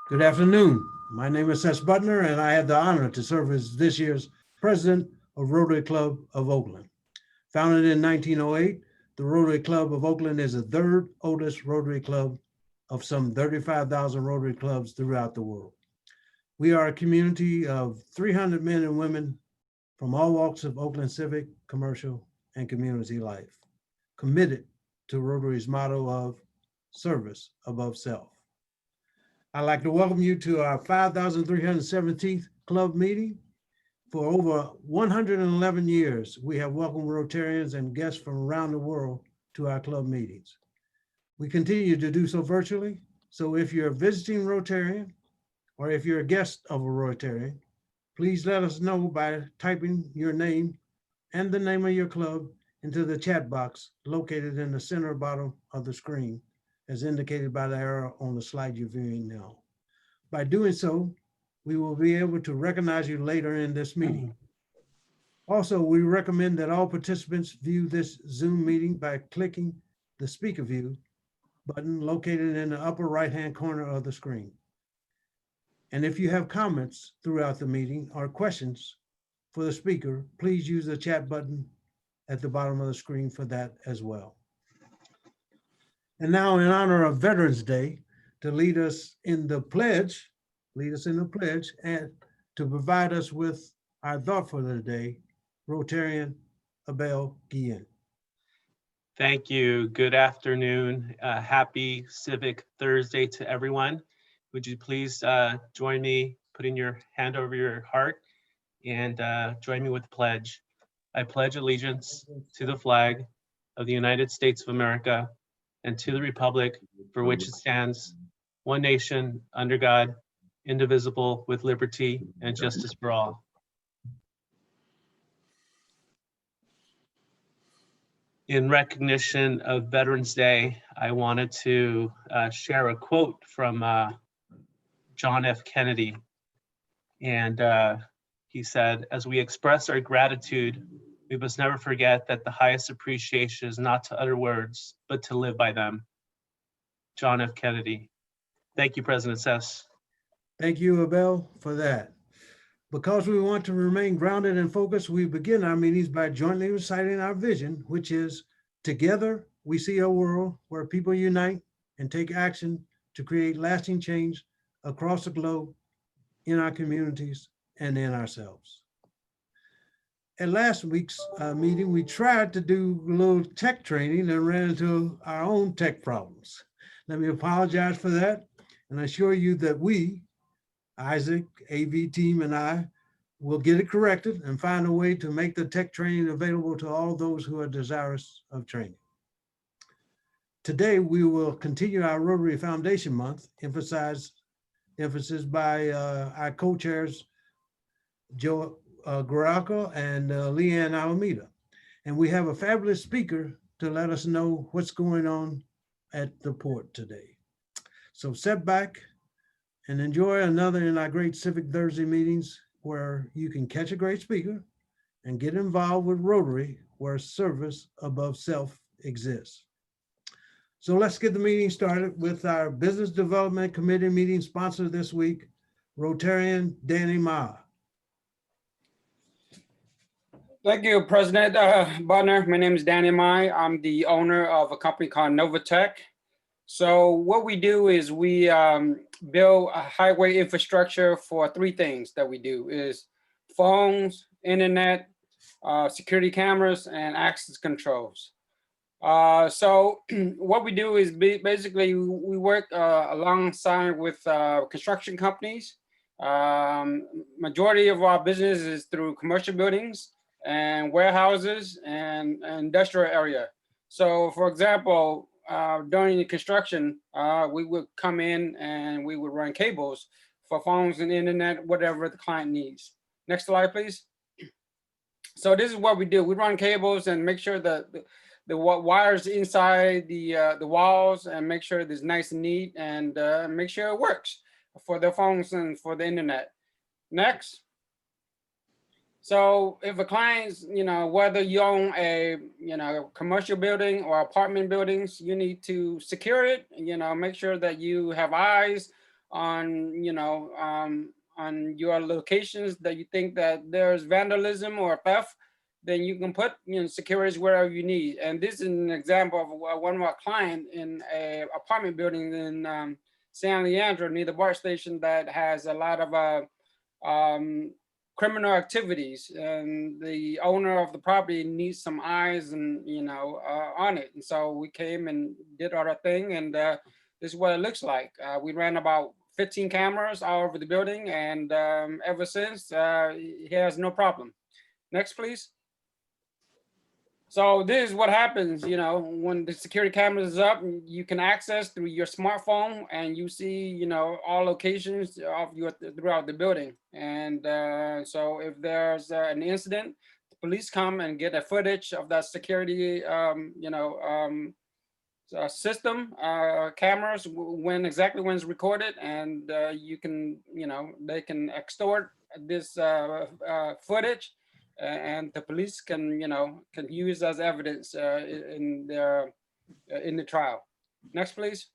Good afternoon. My name is Ces Butner, and I have the honor to serve as this year's president of Rotary Club of Oakland. Founded in 1908, the Rotary Club of Oakland is the third oldest Rotary Club of some 35,000 Rotary clubs throughout the world. We are a community of 300 men and women from all walks of Oakland civic, commercial, and community life, committed to Rotary's motto of service above self. I'd like to welcome you to our 5,317th club meeting. For over 111 years, we have welcomed Rotarians and guests from around the world to our club meetings. We continue to do so virtually, so if you're a visiting Rotarian or if you're a guest of a Rotarian, please let us know by typing your name and the name of your club into the chat box located in the center bottom of the screen, as indicated by the arrow on the slide you're viewing now. By doing so, we will be able to recognize you later in this meeting. Also, we recommend that all participants view this Zoom meeting by clicking the speaker view button located in the upper right-hand corner of the screen. And if you have comments throughout the meeting or questions for the speaker, please use the chat button at the bottom of the screen for that as well. And now, in honor of Veterans Day, to lead us in the pledge, and to provide us with our thought for the day, Rotarian Abel Guillen. Thank you. Good afternoon. Happy Civic Thursday to everyone. Would you please join me putting your hand over your heart and join me with the pledge. I pledge allegiance to the flag of the United States of America and to the republic for which it stands, one nation, under God, indivisible, with liberty and justice for all. In recognition of Veterans Day, I wanted to share a quote from John F. Kennedy. And he said, "As we express our gratitude, we must never forget that the highest appreciation is not to utter words, but to live by them." John F. Kennedy. Thank you, President Ces. Thank you, Abel, for that. Because we want to remain grounded and focused, we begin our meetings by jointly reciting our vision, which is, together we see a world where people unite and take action to create lasting change across the globe, in our communities, and in ourselves. At last week's meeting, we tried to do a little tech training and ran into our own tech problems. Let me apologize for that and assure you that we, Isaac, AV team, and I will get it corrected and find a way to make the tech training available to all those who are desirous of training. Today, we will continue our Rotary Foundation Month, emphasis by our co-chairs, Joe Guaraco and Leanne Alameda. And we have a fabulous speaker to let us know what's going on at the port today. So sit back and enjoy another in our great Civic Thursday meetings where you can catch a great speaker and get involved with Rotary, where service above self exists. So let's get the meeting started with our Business Development Committee meeting sponsor this week, Rotarian Danny Wan. Thank you, President Butner. My name is Danny Wan. I'm the owner of a company called Novateck. So what we do is we build a highway infrastructure for three things that we do is phones, internet, security cameras, and access controls. So what we do is basically we work alongside with construction companies. Majority of our business is through commercial buildings and warehouses and industrial area. So for example, during the construction, we would come in and we would run cables for phones and internet, whatever the client needs. Next slide, please. So this is what we do. We run cables and make sure that the wires inside the walls and make sure it's nice and neat and make sure it works for the phones and for the internet. Next. So if a client's, whether you own a, commercial building or apartment buildings, you need to secure it, make sure that you have eyes on, on your locations that you think that there's vandalism or theft, then you can put, securities wherever you need. And this is an example of one of our clients in a apartment building in San Leandro near the BART station that has a lot of criminal activities, and the owner of the property needs some eyes and on it. And so we came and did our thing, and this is what it looks like. We ran about 15 cameras all over the building, and ever since he has no problem. Next, please. So this is what happens, when the security camera is up, you can access through your smartphone, and you see, all locations of throughout the building. And so if there's an incident, the police come and get a footage of that security, system, cameras, when it's recorded, and you can, they can extort this footage. And the police can use as evidence in the trial. Next, please.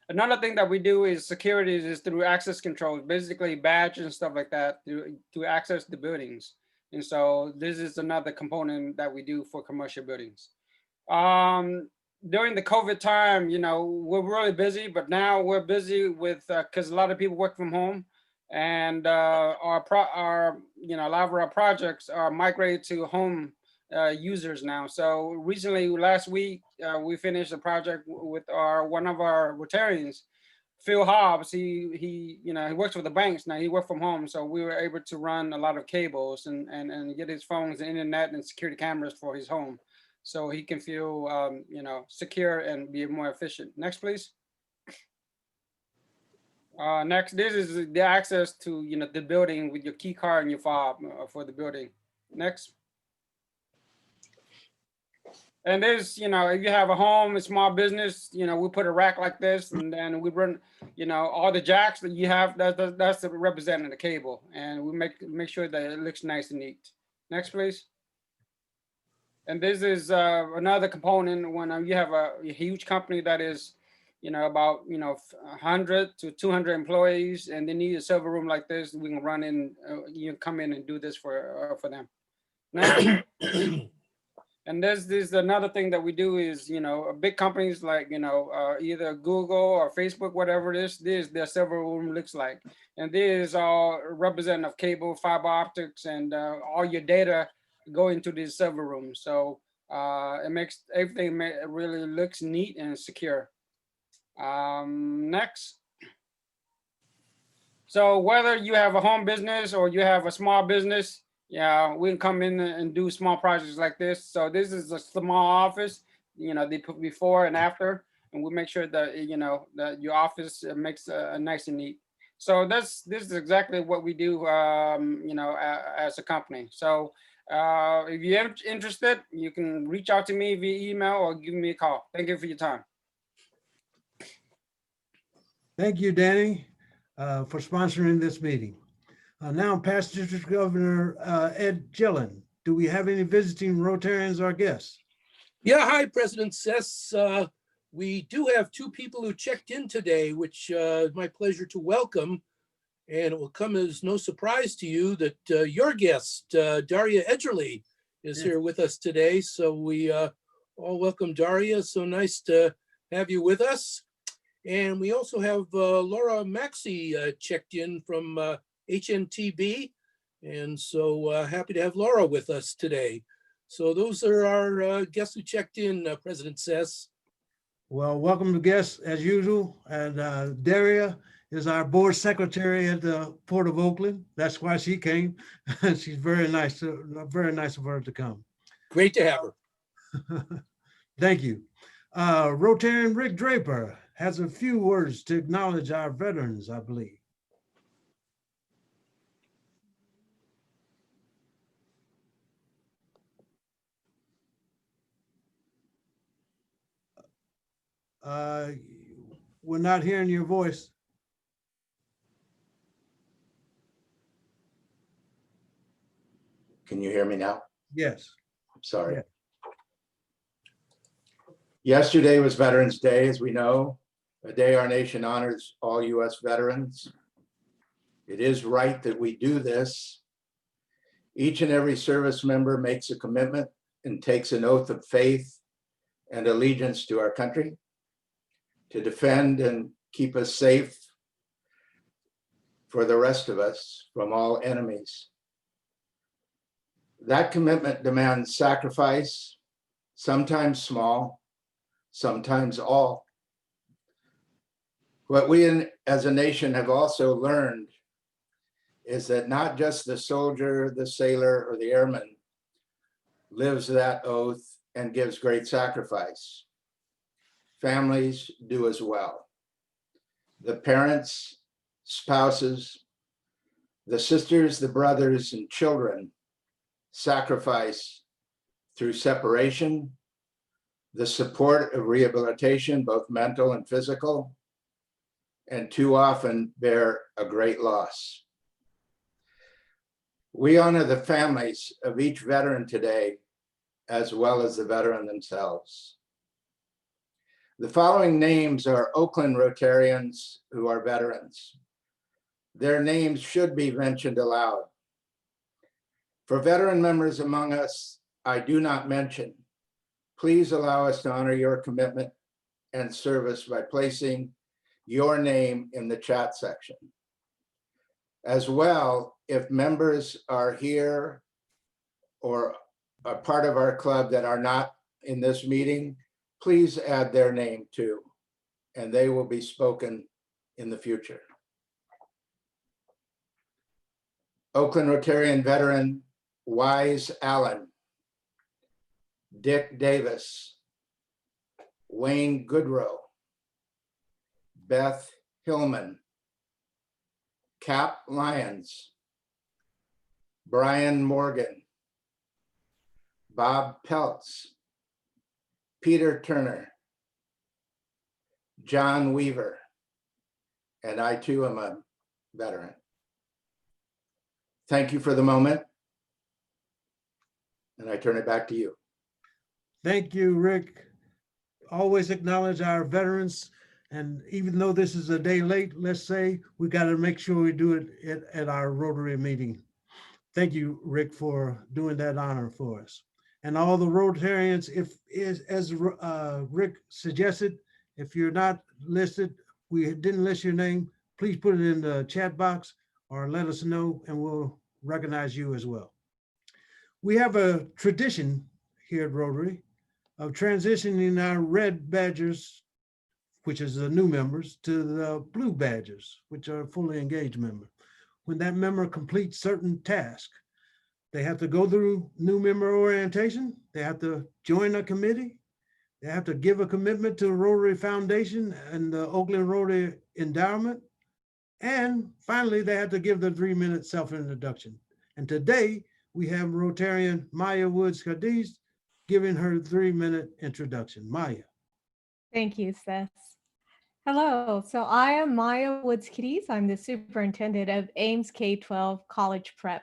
Another thing that we do is security is through access controls, basically badge and stuff like that to access the buildings. And so this is another component that we do for commercial buildings. During the COVID time, we're really busy, but now we're busy with because a lot of people work from home. And a lot of our projects are migrated to home users now. So recently, last week, we finished a project with one of our Rotarians, Phil Hobbs. He works for the banks now. He worked from home, so we were able to run a lot of cables and get his phones, and internet, and security cameras for his home, so he can feel secure and be more efficient. Next, please. Next, this is the access to the building with your key card and your fob for the building. Next. And this, if you have a home, a small business, we put a rack like this, and then we run, all the jacks that you have, that's representing the cable, and we make sure that it looks nice and neat. Next, please. And this is another component when you have a huge company that is about 100 to 200 employees, and they need a server room like this. We can run in, you can come in and do this for them. Now, and this is another thing that we do is big companies like either Google or Facebook, whatever it is, this their server room looks like, and this is all representative of cable, fiber optics, and all your data go into this server room. So it makes everything really looks neat and secure. Next. So whether you have a home business or you have a small business, we can come in and do small projects like this. So this is a small office, they put before and after, and we make sure that, that your office makes nice and neat. So this is exactly what we do, as a company. So if you're interested, you can reach out to me via email or give me a call. Thank you for your time. Thank you, Danny, for sponsoring this meeting. Now, past District Governor Ed Guillen, do we have any visiting Rotarians or guests? Yeah, hi, President Ces. We do have two people who checked in today, which is my pleasure to welcome. And it will come as no surprise to you that your guest, Daria Edgerly, is here with us today. So we all welcome Daria. So nice to have you with us. And we also have Laura Maxey checked in from HNTB. And so happy to have Laura with us today. So those are our guests who checked in, President Ces. Well, welcome to guests as usual. And Daria is our board secretary at the Port of Oakland. That's why she came. She's very nice of her to come. Great to have her. Thank you. Rotarian Rick Draper has a few words to acknowledge our veterans, I believe. We're not hearing your voice. Can you hear me now? Yes. I'm sorry. Yeah. Yesterday was Veterans Day, as we know. a day our nation honors all U.S. veterans. It is right that we do this. Each and every service member makes a commitment and takes an oath of faith and allegiance to our country, to defend and keep us safe for the rest of us from all enemies. That commitment demands sacrifice, sometimes small, sometimes all. What we as a nation have also learned is that not just the soldier, the sailor, or the airman lives that oath and gives great sacrifice. Families do as well. The parents, spouses, the sisters, the brothers, and children sacrifice through separation, the support of rehabilitation, both mental and physical, and too often bear a great loss. We honor the families of each veteran today, as well as the veteran themselves. The following names are Oakland Rotarians who are veterans. Their names should be mentioned aloud. For veteran members among us I do not mention, please allow us to honor your commitment and service by placing your name in the chat section. As well, if members are here or a part of our club that are not in this meeting, please add their name too, and they will be spoken in the future. Oakland Rotarian veteran Wise Allen, Dick Davis, Wayne Goodrow, Beth Hillman, Cap Lyons, Brian Morgan, Bob Peltz, Peter Turner, John Weaver, and I too am a veteran. Thank you for the moment, and I turn it back to you. Thank you, Rick. Always acknowledge our veterans. And even though this is a day late, let's say, we got to make sure we do it at our Rotary meeting. Thank you, Rick, for doing that honor for us. And all the Rotarians, as Rick suggested, if you're not listed, we didn't list your name, please put it in the chat box or let us know and we'll recognize you as well. We have a tradition here at Rotary of transitioning our red badgers, which is the new members, to the blue badgers, which are fully engaged members. When that member completes certain tasks, they have to go through new member orientation, they have to join a committee, they have to give a commitment to the Rotary Foundation and the Oakland Rotary Endowment, and finally, they have to give the 3-minute self-introduction. And today, we have Rotarian Maya Woods-Cadiz giving her 3-minute introduction. Maya. Thank you, Seth. Hello, so I am Maya Woods-Cadiz. I'm the superintendent of Ames K-12 College Prep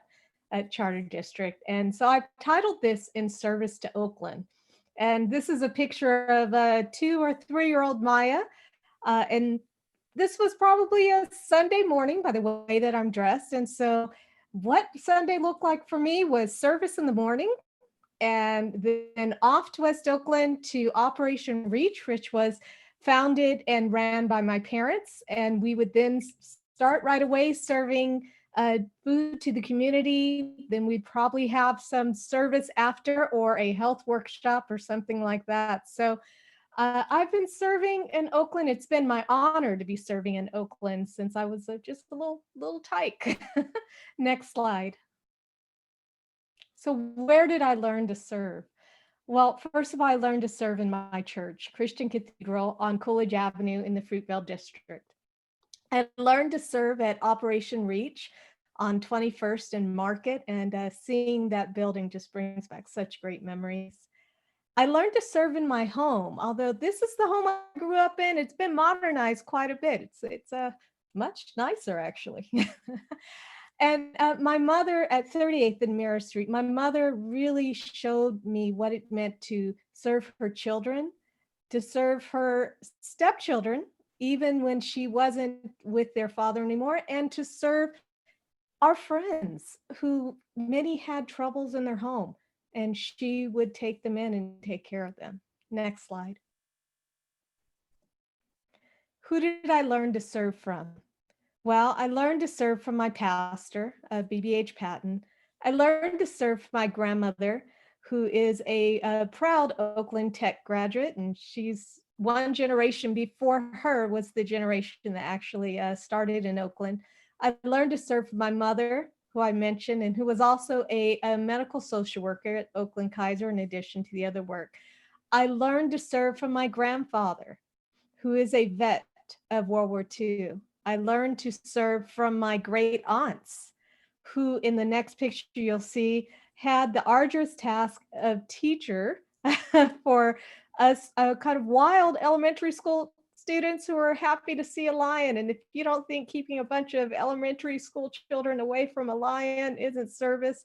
at Charter District. And so I've titled this In Service to Oakland. And this is a picture of a 2 or 3-year-old Maya. And this was probably a Sunday morning by the way that I'm dressed. And so what Sunday looked like for me was service in the morning and then off to West Oakland to Operation Reach, which was founded and ran by my parents. And we would then start right away serving food to the community. Then we'd probably have some service after or a health workshop or something like that. So I've been serving in Oakland. It's been my honor to be serving in Oakland since I was just a little tyke. Next slide. So where did I learn to serve? Well, first of all, I learned to serve in my church, Christian Cathedral on Coolidge Avenue in the Fruitvale District. I learned to serve at Operation Reach on 21st and Market, and seeing that building just brings back such great memories. I learned to serve in my home, although this is the home I grew up in. It's been modernized quite a bit. It's much nicer, actually. And my mother at 38th and Mirror Street, my mother really showed me what it meant to serve her children, to serve her stepchildren, even when she wasn't with their father anymore, and to serve our friends who many had troubles in their home, and she would take them in and take care of them. Next slide. Who did I learn to serve from? Well, I learned to serve from my pastor, BBH Patton. I learned to serve from my grandmother, who is a proud Oakland Tech graduate, and she's one generation before her was the generation that actually started in Oakland. I learned to serve from my mother, who I mentioned, and who was also a medical social worker at Oakland Kaiser, in addition to the other work. I learned to serve from my grandfather, who is a vet of World War II. I learned to serve from my great aunts, who in the next picture you'll see had the arduous task of teacher for us kind of wild elementary school students who are happy to see a lion. And if you don't think keeping a bunch of elementary school children away from a lion isn't service,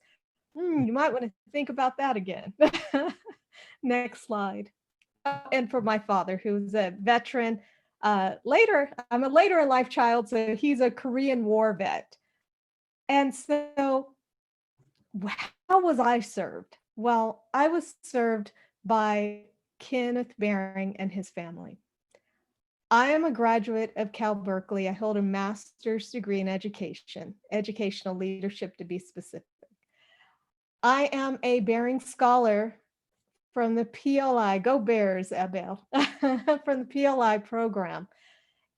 you might want to think about that again. Next slide. And for my father, who's a veteran. I'm a later in life child, so he's a Korean War vet. And so how was I served? Well, I was served by Kenneth Baring and his family. I am a graduate of Cal Berkeley. I hold a master's degree in educational leadership to be specific. I am a Baring Scholar from the PLI, go Bears, Abel, from the PLI program.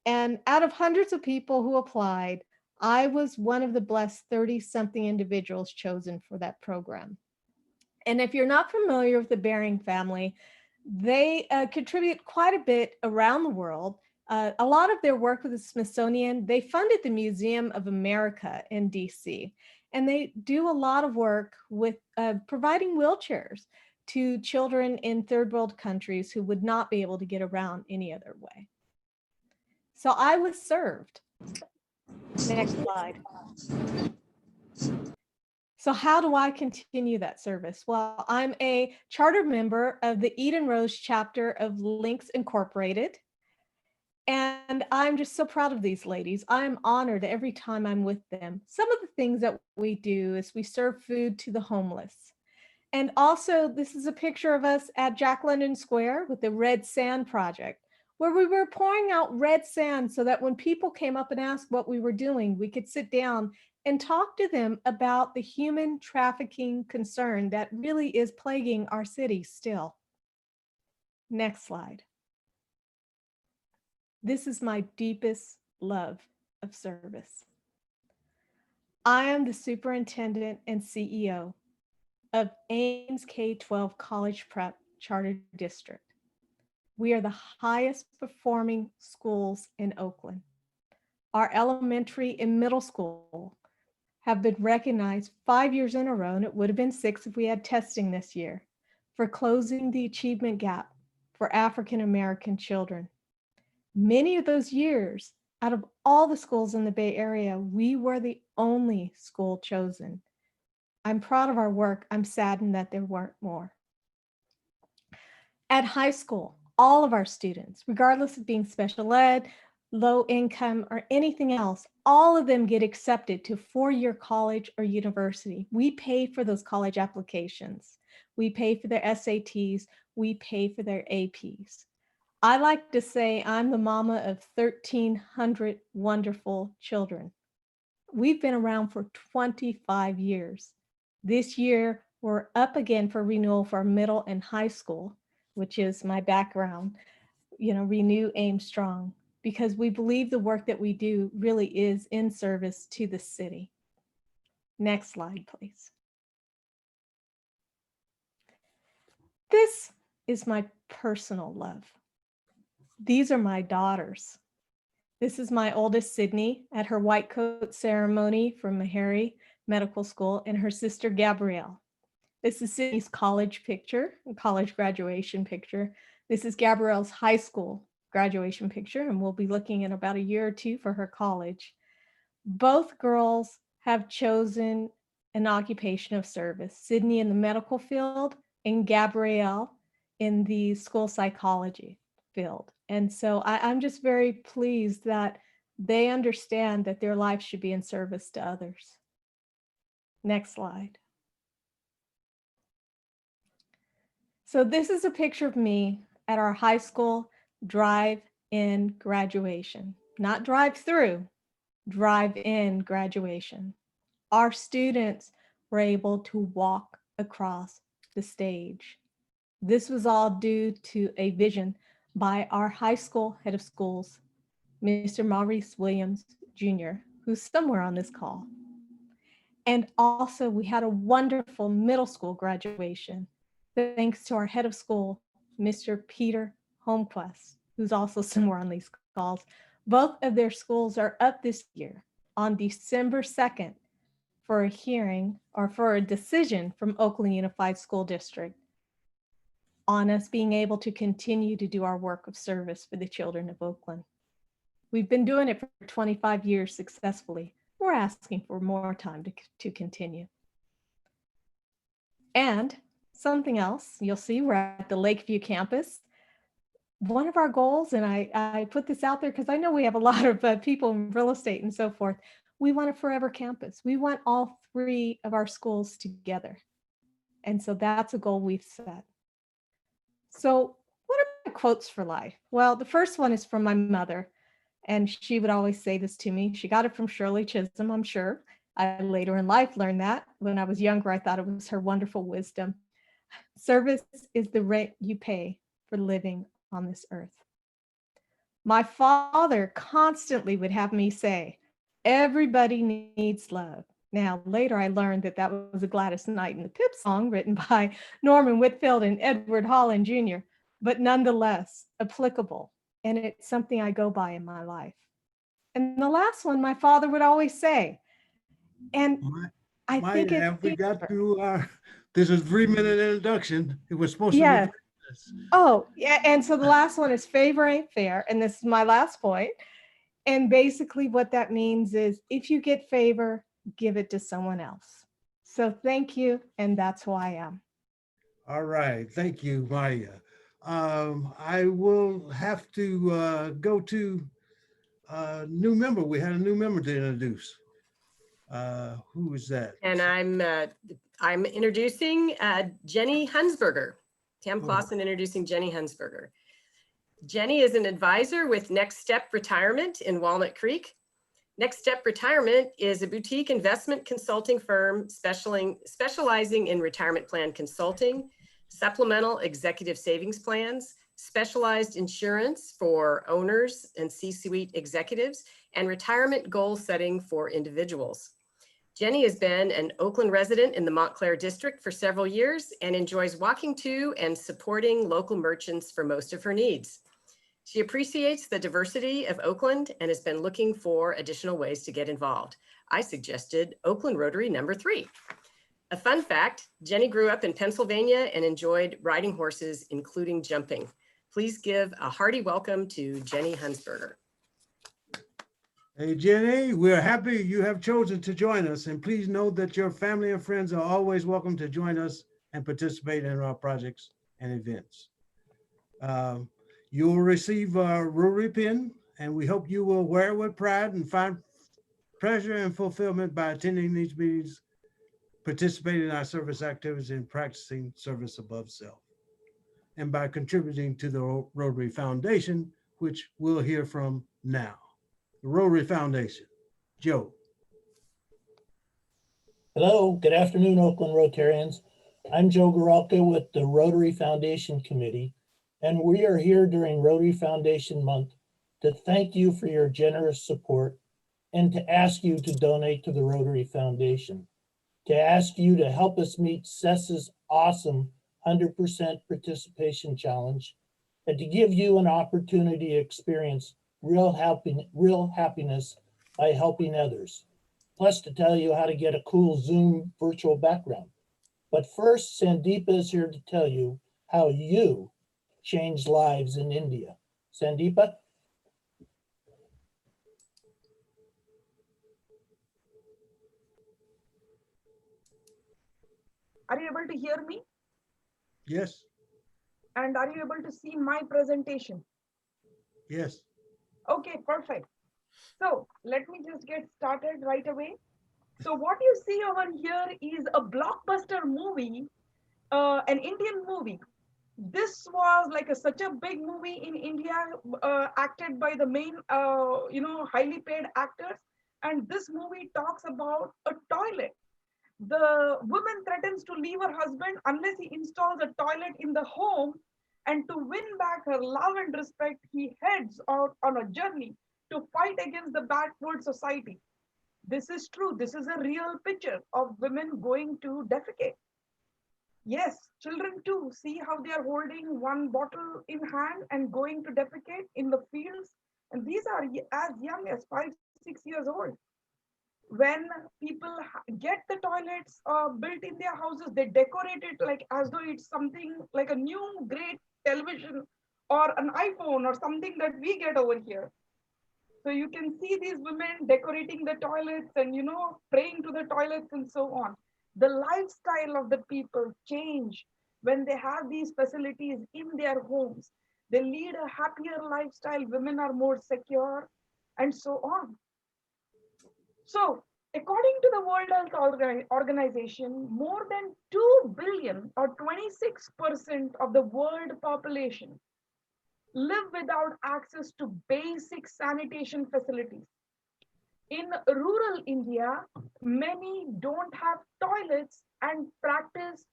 And out of hundreds of people who applied, I was one of the blessed 30-something individuals chosen for that program. And if you're not familiar with the Baring family, they contribute quite a bit around the world. A lot of their work with the Smithsonian, they funded the Museum of America in DC. And they do a lot of work with providing wheelchairs to children in third world countries who would not be able to get around any other way. So I was served. Next slide. So how do I continue that service? Well, I'm a charter member of the Eden Rose chapter of Links Incorporated. And I'm just so proud of these ladies. I'm honored every time I'm with them. Some of the things that we do is we serve food to the homeless. And also, this is a picture of us at Jack London Square with the Red Sand Project, where we were pouring out red sand so that when people came up and asked what we were doing, we could sit down and talk to them about the human trafficking concern that really is plaguing our city still. Next slide. This is my deepest love of service. I am the superintendent and CEO of Ames K-12 College Prep Charter District. We are the highest performing schools in Oakland. Our elementary and middle school have been recognized 5 years in a row, and it would have been 6 if we had testing this year, for closing the achievement gap for African American children. Many of those years, out of all the schools in the Bay Area, we were the only school chosen. I'm proud of our work. I'm saddened that there weren't more. At high school, all of our students, regardless of being special ed, low income, or anything else, all of them get accepted to four-year college or university. We pay for those college applications. We pay for their SATs. We pay for their APs. I like to say I'm the mama of 1,300 wonderful children. We've been around for 25 years. This year, we're up again for renewal for middle and high school, which is my background, renew Ames Strong, because we believe the work that we do really is in service to the city. Next slide, please. This is my personal love. These are my daughters. This is my oldest, Sydney, at her white coat ceremony from Meharry Medical School, and her sister, Gabrielle. This is Sydney's college picture, college graduation picture. This is Gabrielle's high school graduation picture, and we'll be looking in about a year or two for her college. Both girls have chosen an occupation of service, Sydney in the medical field and Gabrielle in the school psychology field. And so I'm just very pleased that they understand that their life should be in service to others. Next slide. So this is a picture of me at our high school drive-in graduation, not drive-through, drive-in graduation. Our students were able to walk across the stage. This was all due to a vision by our high school head of schools, Mr. Maurice Williams, Jr., who's somewhere on this call. And also we had a wonderful middle school graduation, thanks to our head of school, Mr. Peter Holmquist, who's also somewhere on these calls. Both of their schools are up this year on December 2nd for a hearing or for a decision from Oakland Unified School District on us being able to continue to do our work of service for the children of Oakland. We've been doing it for 25 years successfully. We're asking for more time to continue. And something else, you'll see we're at the Lakeview campus. One of our goals, and I put this out there because I know we have a lot of people in real estate and so forth, we want a forever campus. We want all 3 of our schools together. And so that's a goal we've set. So what are my quotes for life? Well, the first one is from my mother, and she would always say this to me. She got it from Shirley Chisholm, I'm sure. I later in life learned that. When I was younger, I thought it was her wonderful wisdom. Service is the rent you pay for living on this earth. My father constantly would have me say, everybody needs love. Now, later I learned that that was a Gladys Knight and the Pip song written by Norman Whitfield and Edward Holland Jr., but nonetheless applicable. And it's something I go by in my life. And the last one, my father would always say, and I think Have we got to this is a 3-minute introduction. It was supposed to be 3 minutes. Oh, yeah. And so the last one is favor ain't fair. And this is my last point. And basically what that means is if you get favor, give it to someone else. So thank you. And that's who I am. All right. Thank you, Maya. I will have to go to a new member. We had a new member to introduce. Who is that? And I'm introducing Jenny Hunsberger. Tam Clausen introducing Jenny Hunsberger. Jenny is an advisor with Next Step Retirement in Walnut Creek. Next Step Retirement is a boutique investment consulting firm specializing in retirement plan consulting, supplemental executive savings plans, specialized insurance for owners and C-suite executives, and retirement goal setting for individuals. Jenny has been an Oakland resident in the Montclair district for several years and enjoys walking to and supporting local merchants for most of her needs. She appreciates the diversity of Oakland and has been looking for additional ways to get involved. I suggested Oakland Rotary number 3. A fun fact, Jenny grew up in Pennsylvania and enjoyed riding horses, including jumping. Please give a hearty welcome to Jenny Hunsberger. Hey, Jenny, we're happy you have chosen to join us, and please know that your family and friends are always welcome to join us and participate in our projects and events. You will receive a Rotary pin, and we hope you will wear it with pride and find pleasure and fulfillment by attending these meetings, participating in our service activities, and practicing service above self, and by contributing to the Rotary Foundation, which we'll hear from now. The Rotary Foundation. Joe. Hello, good afternoon, Oakland Rotarians. I'm Joe Garalka with the Rotary Foundation Committee, and we are here during Rotary Foundation Month to thank you for your generous support and to ask you to donate to the Rotary Foundation, to ask you to help us meet CES's awesome 100% participation challenge, and to give you an opportunity to experience real happiness by helping others, plus to tell you how to get a cool Zoom virtual background. But first, Sandeepa is here to tell you how you changed lives in India. Sandeepa? Are you able to hear me? Yes. And are you able to see my presentation? Yes. Okay, perfect. So let me just get started right away. So what you see over here is a blockbuster movie, an Indian movie. This was like such a big movie in India, acted by the main, highly paid actors. And this movie talks about a toilet. The woman threatens to leave her husband unless he installs a toilet in the home. And to win back her love and respect, he heads out on a journey to fight against the backward society. This is true. This is a real picture of women going to defecate. Yes, children too. See how they are holding one bottle in hand and going to defecate in the fields. And these are as young as 5, 6 years old. When people get the toilets built in their houses, they decorate it like as though it's something like a new great television or an iPhone or something that we get over here. So you can see these women decorating the toilets and, praying to the toilets and so on. The lifestyle of the people change when they have these facilities in their homes. They lead a happier lifestyle. Women are more secure and so on. So according to the World Health Organization, more than 2 billion or 26% of the world population live without access to basic sanitation facilities. In rural India, many don't have toilets and practice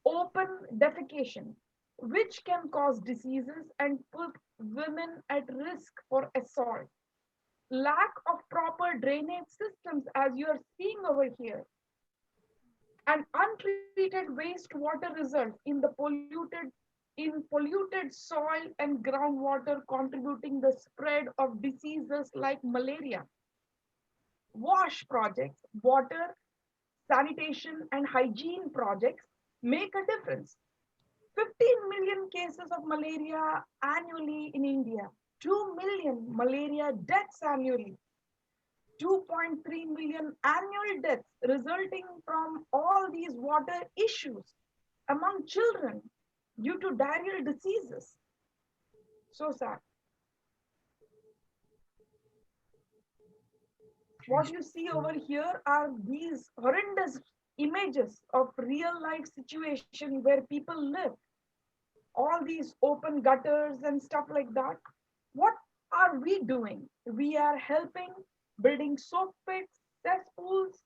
open defecation, which can cause diseases and put women at risk for assault. Lack of proper drainage systems, as you are seeing over here, and untreated wastewater result in the polluted soil and groundwater, contributing the spread of diseases like malaria. WASH projects, water, sanitation, and hygiene projects make a difference. 15 million cases of malaria annually in India, 2 million malaria deaths annually, 2.3 million annual deaths resulting from all these water issues among children due to diarrheal diseases. So sad. What you see over here are these horrendous images of real life situation where people live. All these open gutters and stuff like that. What are we doing? We are helping building soak pits, cesspools.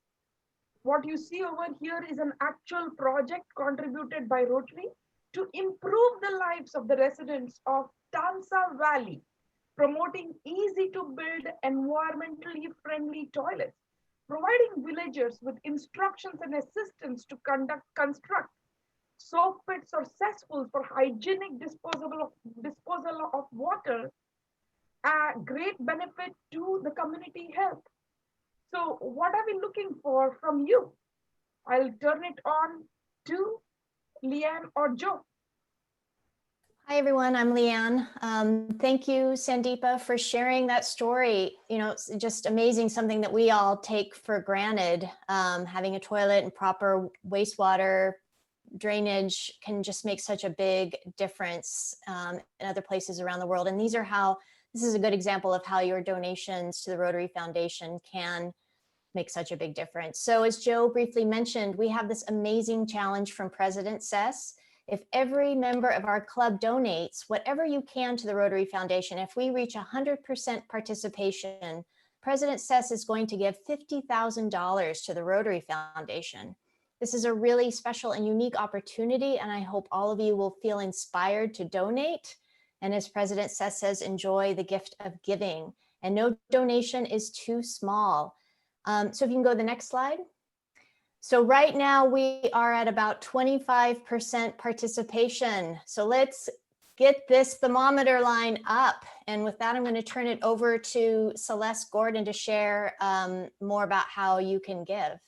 What you see over here is an actual project contributed by Rotary to improve the lives of the residents of Tansa Valley, promoting easy to build environmentally friendly toilets, providing villagers with instructions and assistance to construct soak pits or cesspools for hygienic disposal of water, a great benefit to the community health. So what are we looking for from you? I'll turn it on to Leanne or Joe. Hi, everyone. I'm Leanne. Thank you, Sandeepa, for sharing that story. It's just amazing, something that we all take for granted. Having a toilet and proper wastewater drainage can just make such a big difference in other places around the world. And this is a good example of how your donations to the Rotary Foundation can make such a big difference. So as Joe briefly mentioned, we have this amazing challenge from President Ces. If every member of our club donates whatever you can to the Rotary Foundation, if we reach 100% participation, President Ces is going to give $50,000 to the Rotary Foundation. This is a really special and unique opportunity, and I hope all of you will feel inspired to donate. And as President Ces says, enjoy the gift of giving. And no donation is too small. So if you can go to the next slide. So right now we are at about 25% participation. So let's get this thermometer line up. And with that, I'm going to turn it over to Celeste Gordon to share more about how you can give.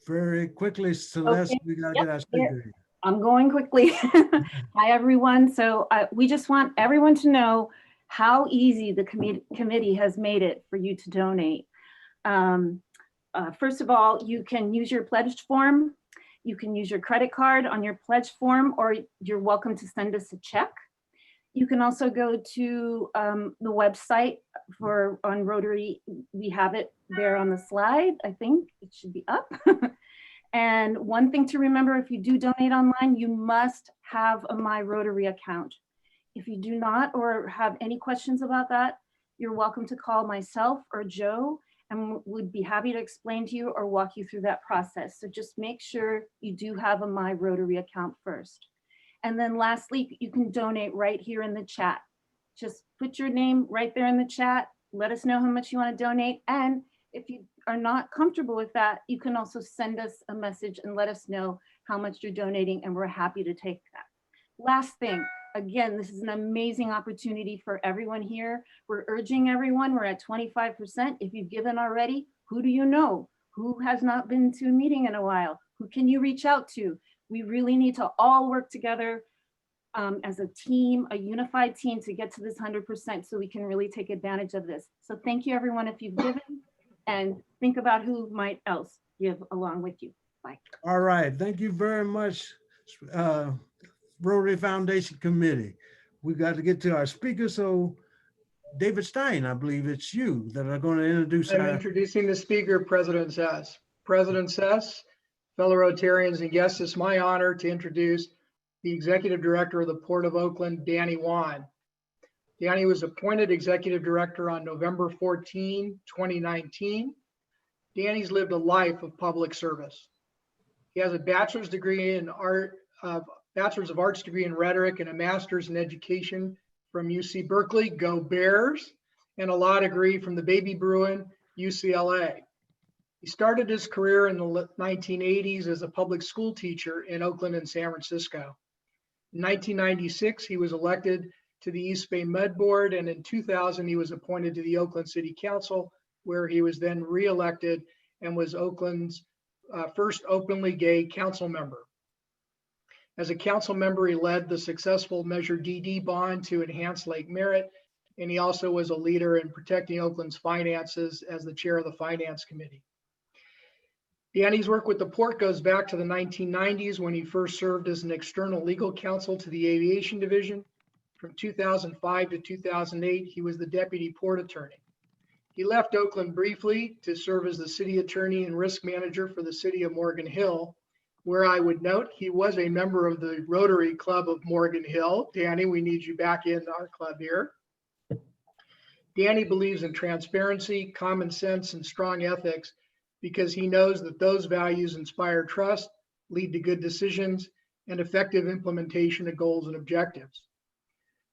Very quickly, Celeste, Okay. we gotta Yep. get our speaker. I'm going quickly. Hi, everyone. So we just want everyone to know how easy the committee has made it for you to donate. First of all, you can use your pledge form. You can use your credit card on your pledge form, or you're welcome to send us a check. You can also go to the website on Rotary. We have it there on the slide. I think it should be up. And one thing to remember, if you do donate online, you must have a My Rotary account. If you do not, or have any questions about that, you're welcome to call myself or Joe, and we'd be happy to explain to you or walk you through that process. So just make sure you do have a My Rotary account first. And then lastly, you can donate right here in the chat. Just put your name right there in the chat. Let us know how much you want to donate. And if you are not comfortable with that, you can also send us a message and let us know how much you're donating, and we're happy to take that. Last thing, again, this is an amazing opportunity for everyone here. We're urging everyone, we're at 25%. If you've given already, who do you know? Who has not been to a meeting in a while? Who can you reach out to? We really need to all work together as a team, a unified team, to get to this 100% so we can really take advantage of this. So thank you everyone if you've given, and think about who might else give along with you. Bye. All right, thank you very much, Rotary Foundation Committee. We got to get to our speaker, so David Stein, I believe it's you that are going to introduce I'm introducing the speaker, President Ces. President Ces, fellow Rotarians and guests, it's my honor to introduce the Executive Director of the Port of Oakland, Danny Wan. Danny was appointed Executive Director on November 14, 2019. Danny's lived a life of public service. He has a bachelor's degree in Bachelor's of Arts degree in Rhetoric and a master's in education from UC Berkeley, go Bears, and a law degree from the Baby Bruin, UCLA. He started his career in the 1980s as a public school teacher in Oakland and San Francisco. In 1996, he was elected to the East Bay Med Board, and in 2000, he was appointed to the Oakland City Council, where he was then re-elected and was Oakland's first openly gay council member. As a council member, he led the successful Measure DD bond to enhance Lake Merritt, and he also was a leader in protecting Oakland's finances as the chair of the Finance Committee. Danny's work with the port goes back to the 1990s when he first served as an external legal counsel to the aviation division. From 2005 to 2008, he was the deputy port attorney. He left Oakland briefly to serve as the city attorney and risk manager for the city of Morgan Hill, where I would note he was a member of the Rotary Club of Morgan Hill. Danny, we need you back in our club here. Danny believes in transparency, common sense, and strong ethics because he knows that those values inspire trust, lead to good decisions, and effective implementation of goals and objectives.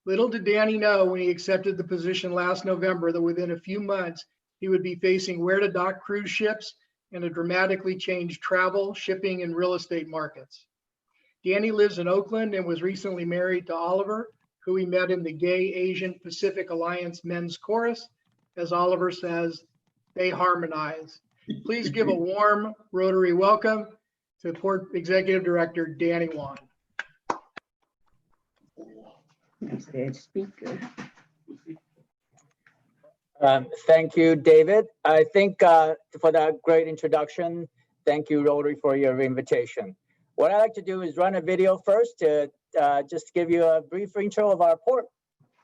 Little did Danny know when he accepted the position last November that within a few months, he would be facing where to dock cruise ships and a dramatically changed travel, shipping, and real estate markets. Danny lives in Oakland and was recently married to Oliver, who he met in the Gay Asian Pacific Alliance Men's Chorus. As Oliver says, they harmonize. Please give a warm Rotary welcome to Port Executive Director Danny Wan. Speaker. Thank you, David. I think for that great introduction, thank you, Rotary, for your invitation. What I'd like to do is run a video first to just give you a brief intro of our port.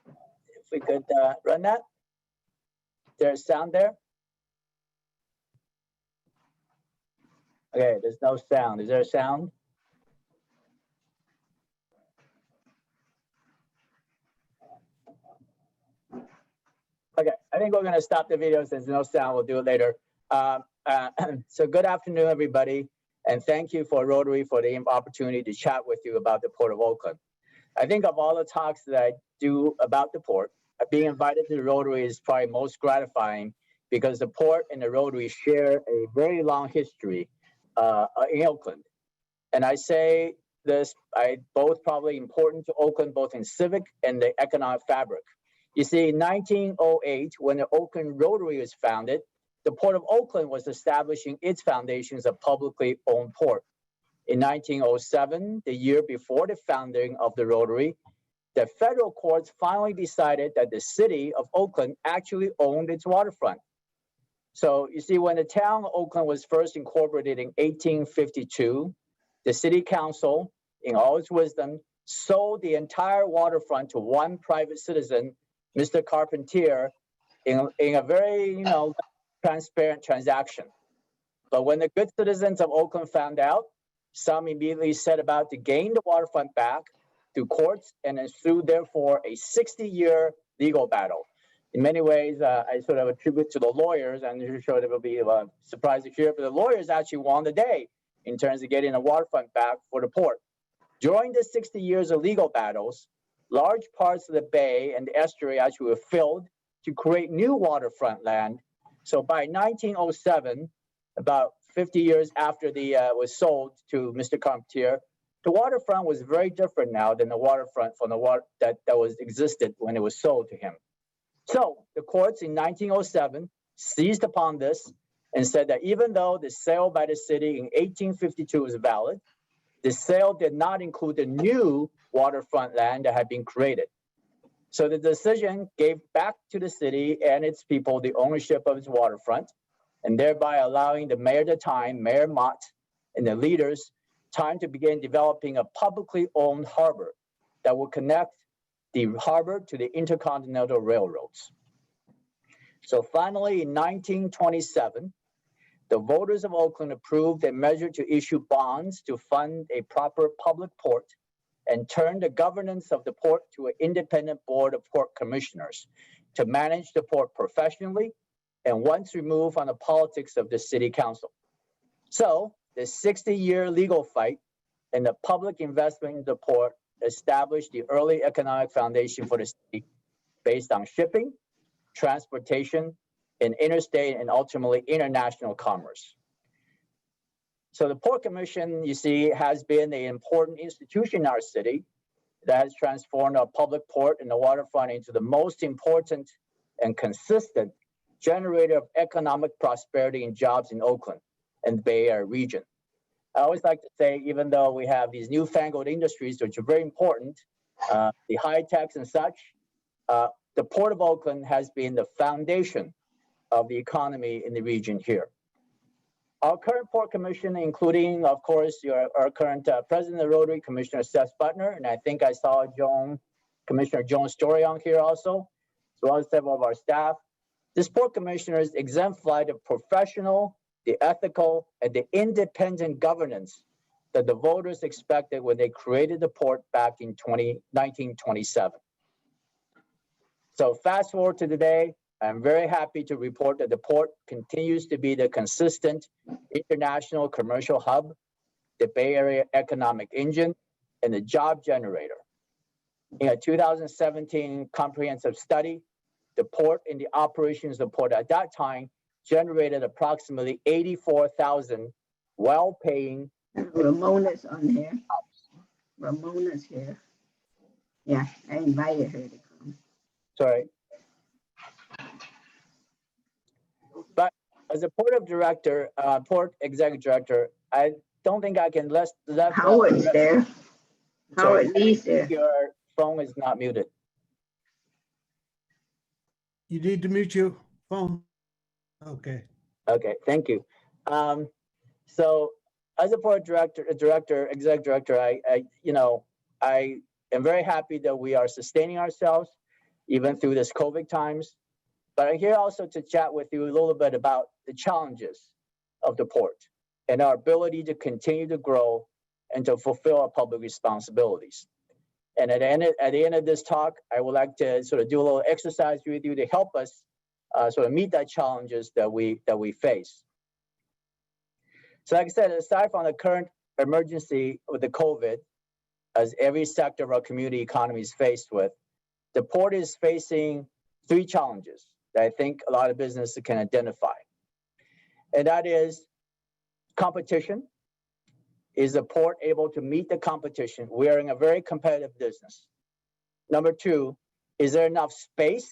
If we could run that. There's sound there. Okay, there's no sound. Is there a sound? Okay, I think we're going to stop the video since there's no sound. We'll do it later. So good afternoon, everybody. And thank you for Rotary for the opportunity to chat with you about the Port of Oakland. I think of all the talks that I do about the port, being invited to the Rotary is probably most gratifying because the port and the Rotary share a very long history in Oakland. And I say this, both probably important to Oakland, both in civic and the economic fabric. You see, in 1908, when the Oakland Rotary was founded, the Port of Oakland was establishing its foundations as a publicly owned port. In 1907, the year before the founding of the Rotary, the federal courts finally decided that the city of Oakland actually owned its waterfront. So you see, when the town of Oakland was first incorporated in 1852, the city council, in all its wisdom, sold the entire waterfront to one private citizen, Mr. Carpentier, in a very, transparent transaction. But when the good citizens of Oakland found out, some immediately set about to gain the waterfront back through courts and ensued, therefore, a 60-year legal battle. In many ways, I sort of attribute to the lawyers, and I'm sure there will be a surprise to hear, but the lawyers actually won the day in terms of getting the waterfront back for the port. During the 60 years of legal battles, large parts of the bay and the estuary actually were filled to create new waterfront land. So by 1907, about 50 years after the was sold to Mr. Carpentier, the waterfront was very different now than the waterfront from the water that was existed when it was sold to him. So the courts in 1907 seized upon this and said that even though the sale by the city in 1852 was valid, the sale did not include the new waterfront land that had been created. So the decision gave back to the city and its people the ownership of its waterfront, and thereby allowing the mayor at the time, Mayor Mott, and the leaders time to begin developing a publicly owned harbor that will connect the harbor to the intercontinental railroads. So finally, in 1927, the voters of Oakland approved a measure to issue bonds to fund a proper public port and turn the governance of the port to an independent board of port commissioners to manage the port professionally and once removed from the politics of the city council. So the 60-year legal fight and the public investment in the port established the early economic foundation for the city based on shipping, transportation, and interstate and ultimately international commerce. So the Port Commission, you see, has been an important institution in our city that has transformed our public port and the waterfront into the most important and consistent generator of economic prosperity and jobs in Oakland and the Bay Area region. I always like to say, even though we have these newfangled industries, which are very important, the high techs and such, the Port of Oakland has been the foundation of the economy in the region here. Our current Port Commission, including, of course, our current President of Rotary, Commissioner Ces Butner, and I think I saw Commissioner Joan Story on here also, as well as several of our staff. This Port Commissioner is exemplified the professional, the ethical, and the independent governance that the voters expected when they created the port back in 1927. So fast forward to today, I'm very happy to report that the port continues to be the consistent international commercial hub, the Bay Area economic engine, and the job generator. In a 2017 comprehensive study, the port and the operations of the port at that time generated approximately 84,000 well-paying. Ramona's on here. Ramona's here. Yeah, I invited her to come. Sorry. But as a port executive director, I don't think I can let Howard's there. Howard Lee's there. Your phone is not muted. You need to mute your phone. Okay. Okay, thank you. So as a port executive director, I am very happy that we are sustaining ourselves even through this COVID times. But I'm here also to chat with you a little bit about the challenges of the port and our ability to continue to grow and to fulfill our public responsibilities. And at the end of this talk, I would like to sort of do a little exercise with you to help us sort of meet that challenges that we face. So like I said, aside from the current emergency with the COVID, as every sector of our community economy is faced with, the port is facing three challenges that I think a lot of businesses can identify. And that is competition. Is the port able to meet the competition? We are in a very competitive business. Number two, is there enough space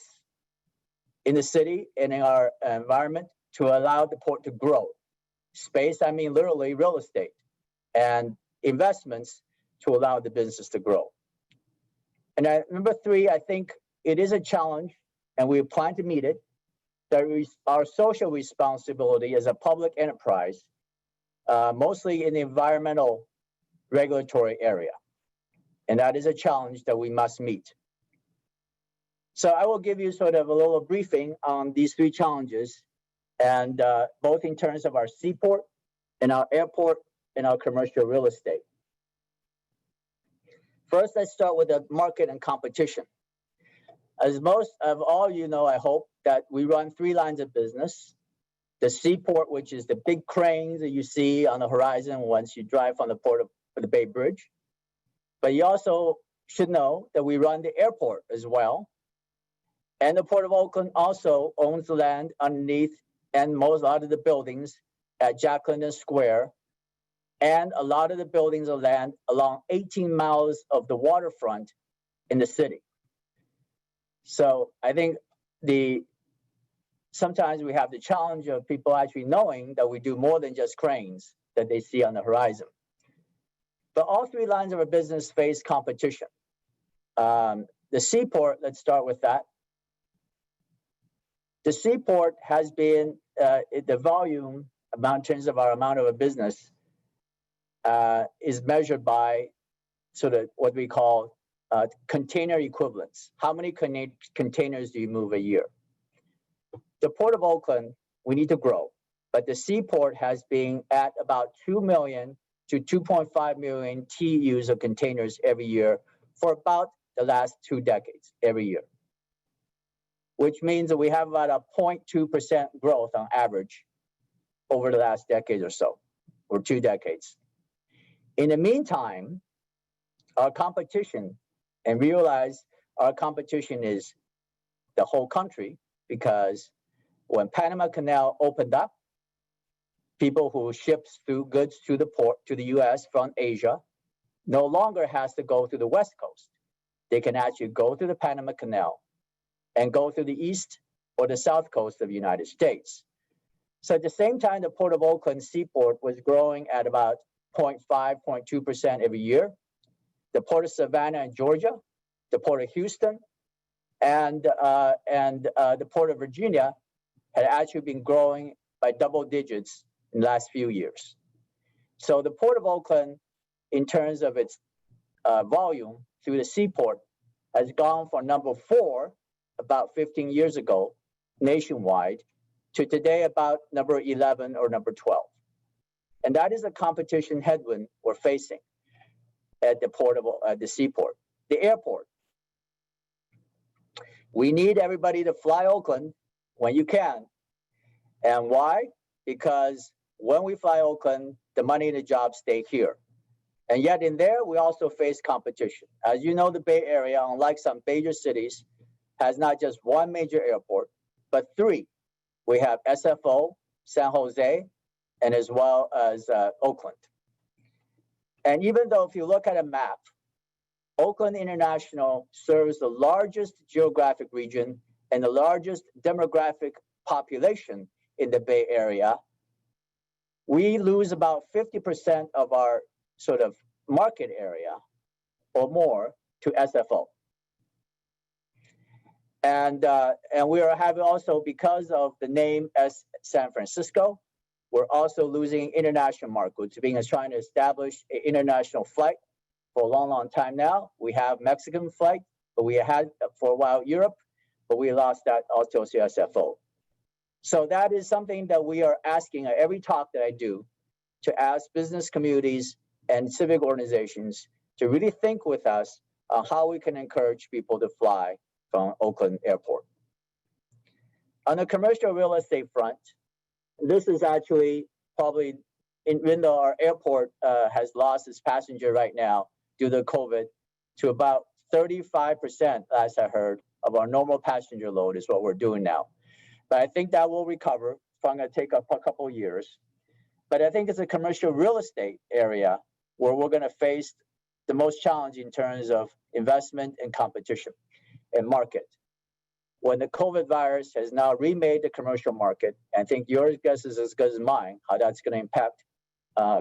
in the city and in our environment to allow the port to grow? Space, I mean literally real estate and investments to allow the business to grow. And number three, I think it is a challenge and we plan to meet it, that our social responsibility as a public enterprise, mostly in the environmental regulatory area. And that is a challenge that we must meet. So I will give you sort of a little briefing on these three challenges, and both in terms of our seaport and our airport and our commercial real estate. First, let's start with the market and competition. As most of all you know, I hope, that we run three lines of business. The seaport, which is the big cranes that you see on the horizon once you drive from the port of the Bay Bridge. But you also should know that we run the airport as well. And the Port of Oakland also owns the land underneath and a lot of the buildings at Jack London Square, and a lot of the buildings of land along 18 miles of the waterfront in the city. So I think sometimes we have the challenge of people actually knowing that we do more than just cranes that they see on the horizon. But all three lines of our business face competition. The seaport, let's start with that. The seaport has been, the volume in terms of our amount of a business is measured by sort of what we call container equivalents. How many containers do you move a year? The Port of Oakland, we need to grow, but the seaport has been at about 2 million to 2.5 million TEUs of containers every year for about the last 2 decades, every year, which means that we have about a 0.2% growth on average over the last decade or so, or 2 decades. In the meantime, our competition, and realize our competition is the whole country, because when Panama Canal opened up, people who ships through goods to the port, to the US from Asia, no longer has to go to the West Coast. They can actually go to the Panama Canal and go to the East or the South Coast of the United States. So at the same time, the Port of Oakland seaport was growing at about 0.5, 0.2% every year. The Port of Savannah in Georgia, the Port of Houston, and the Port of Virginia had actually been growing by double digits in the last few years. So the Port of Oakland, in terms of its volume through the seaport, has gone from number 4 about 15 years ago nationwide to today about number 11 or number 12. And that is a competition headwind we're facing at the port of the seaport. The airport. We need everybody to fly Oakland when you can. And why? Because when we fly Oakland, the money and the jobs stay here. And yet in there, we also face competition. As you know, the Bay Area, unlike some major cities, has not just one major airport, but 3. We have SFO, San Jose, and as well as Oakland. And even though if you look at a map, Oakland International serves the largest geographic region and the largest demographic population in the Bay Area, we lose about 50% of our sort of market area or more to SFO. And we are having also, because of the name as San Francisco, we're also losing international markets, being trying to establish an international flight for a long, long time now. We have Mexican flight, but we had for a while Europe, but we lost that also to SFO. So that is something that we are asking at every talk that I do, to ask business communities and civic organizations to really think with us on how we can encourage people to fly from Oakland Airport. On the commercial real estate front, this is actually probably, even though our airport has lost its passenger right now due to COVID, to about 35%, as I heard, of our normal passenger load is what we're doing now. But I think that will recover. It's probably going to take a couple of years. But I think it's a commercial real estate area where we're going to face the most challenge in terms of investment and competition and market. When the COVID virus has now remade the commercial market, I think your guess is as good as mine, how that's going to impact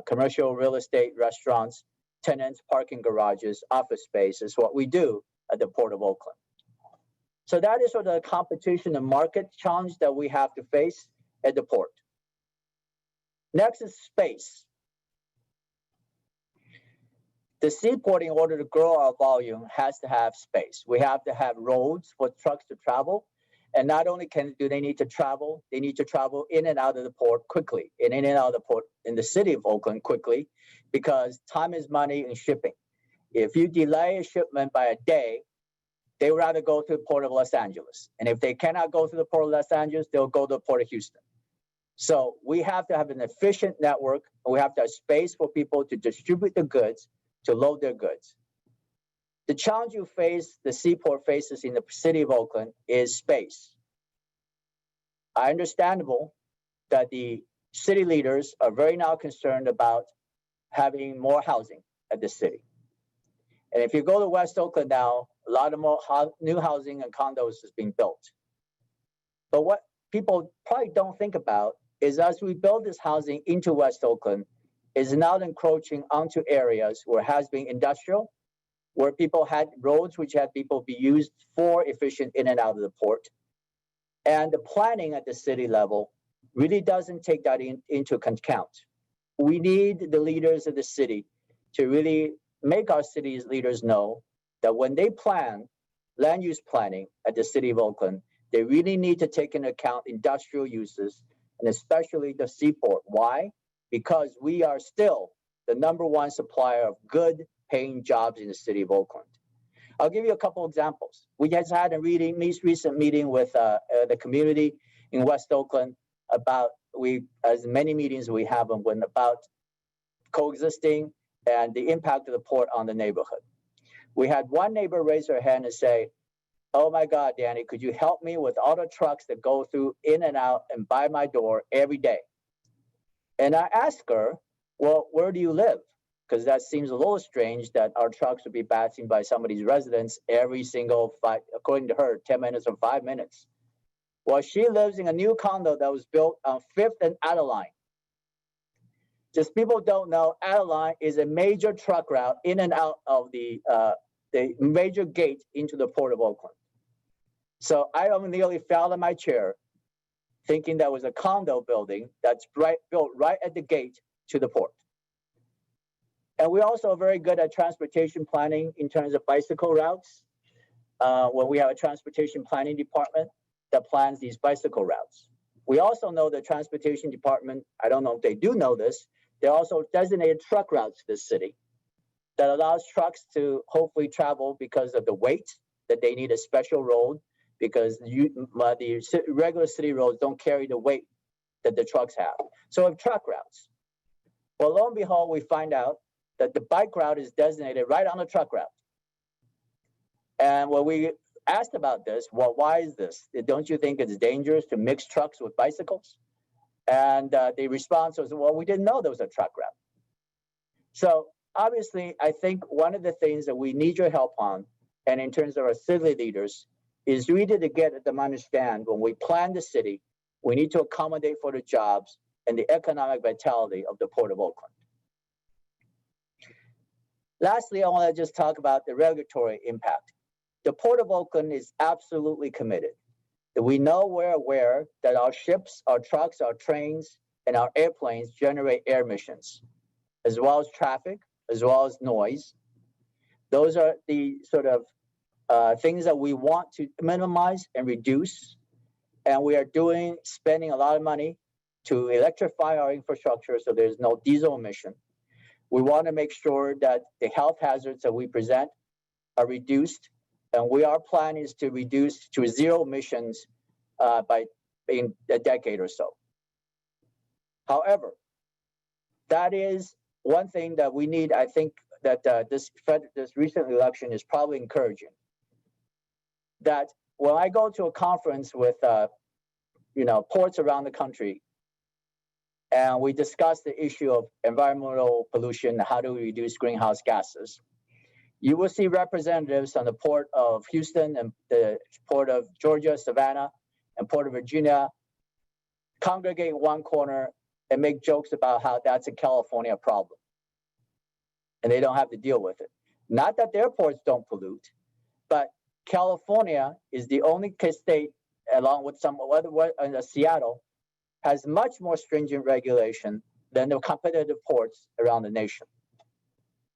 commercial real estate, restaurants, tenants, parking garages, office space is what we do at the Port of Oakland. So that is sort of the competition and market challenge that we have to face at the port. Next is space. The seaport, in order to grow our volume, has to have space. We have to have roads for trucks to travel. And not only do they need to travel, they need to travel in and out of the port quickly, and in and out of the port in the city of Oakland quickly, because time is money in shipping. If you delay a shipment by a day, they would rather go to the Port of Los Angeles. And if they cannot go to the Port of Los Angeles, they'll go to the Port of Houston. So we have to have an efficient network, and we have to have space for people to distribute the goods, to load their goods. The challenge the seaport faces in the city of Oakland is space. Understandable that the city leaders are very now concerned about having more housing at the city. And if you go to West Oakland now, a lot of more new housing and condos is being built. But what people probably don't think about is as we build this housing into West Oakland, is now encroaching onto areas where it has been industrial, where people had roads which had people be used for efficient in and out of the port. And the planning at the city level really doesn't take that into account. We need the leaders of the city to really make our city's leaders know that when they plan land use planning at the city of Oakland, they really need to take into account industrial uses, and especially the seaport. Why? Because we are still the #1 supplier of good paying jobs in the city of Oakland. I'll give you a couple examples. We just had a recent meeting with the community in West Oakland about, as many meetings we have about coexisting and the impact of the port on the neighborhood. We had one neighbor raise her hand and say, "Oh my God, Danny, could you help me with all the trucks that go through in and out and by my door every day?" And I asked her, "Well, where do you live?" Because that seems a little strange that our trucks would be passing by somebody's residence every single according to her, 10 minutes or 5 minutes. Well, she lives in a new condo that was built on 5th and Adeline. Just people don't know, Adeline is a major truck route in and out of the major gate into the Port of Oakland. So I nearly fell in my chair thinking that was a condo building that's built right at the gate to the port. And we also are very good at transportation planning in terms of bicycle routes. When we have a transportation planning department that plans these bicycle routes. We also know the transportation department, I don't know if they do know this, they also designated truck routes to the city that allows trucks to hopefully travel because of the weight, that they need a special road because the regular city roads don't carry the weight that the trucks have. So we have truck routes. Well, lo and behold, we find out that the bike route is designated right on the truck route. And when we asked about this, well, why is this? Don't you think it's dangerous to mix trucks with bicycles? And the response was, well, we didn't know there was a truck route. So obviously, I think one of the things that we need your help on, and in terms of our city leaders, is really to get them to understand when we plan the city, we need to accommodate for the jobs and the economic vitality of the Port of Oakland. Lastly, I want to just talk about the regulatory impact. The Port of Oakland is absolutely committed. We know we're aware that our ships, our trucks, our trains, and our airplanes generate air emissions, as well as traffic, as well as noise. Those are the sort of things that we want to minimize and reduce. And we are spending a lot of money to electrify our infrastructure so there's no diesel emission. We want to make sure that the health hazards that we present are reduced. And our plan is to reduce to 0 emissions in a decade or so. However, that is one thing that we need. I think that this recent election is probably encouraging. That when I go to a conference with ports around the country, and we discuss the issue of environmental pollution, how do we reduce greenhouse gases, you will see representatives on the Port of Houston and the Port of Georgia, Savannah, and Port of Virginia congregate in one corner and make jokes about how that's a California problem. And they don't have to deal with it. Not that their ports don't pollute, but California is the only state, along with Seattle, has much more stringent regulation than the competitive ports around the nation.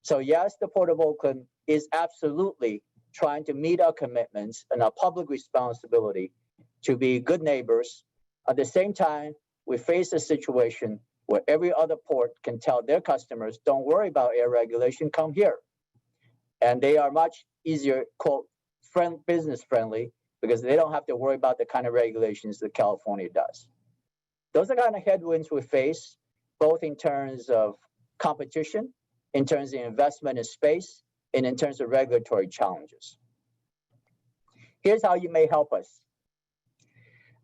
So yes, the Port of Oakland is absolutely trying to meet our commitments and our public responsibility to be good neighbors. At the same time, we face a situation where every other port can tell their customers, don't worry about air regulation, come here. And they are much easier, quote, business friendly, because they don't have to worry about the kind of regulations that California does. Those are the kind of headwinds we face, both in terms of competition, in terms of investment in space, and in terms of regulatory challenges. Here's how you may help us.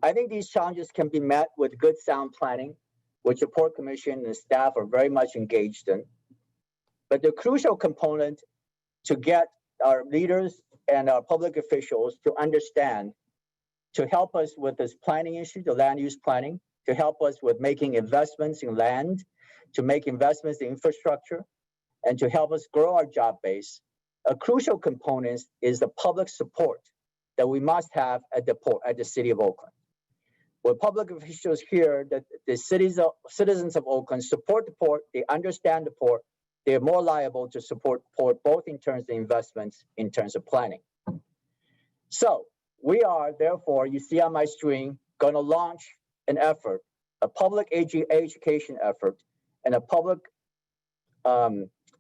I think these challenges can be met with good sound planning, which the Port Commission and the staff are very much engaged in. But the crucial component to get our leaders and our public officials to understand, to help us with this planning issue, the land use planning, to help us with making investments in land, to make investments in infrastructure, and to help us grow our job base, a crucial component is the public support that we must have at the port, at the city of Oakland. When public officials hear that the citizens of Oakland support the port, they understand the port, they're more liable to support the port, both in terms of investments, in terms of planning. So we are, therefore, you see on my screen, going to launch an effort, a public education effort, and a public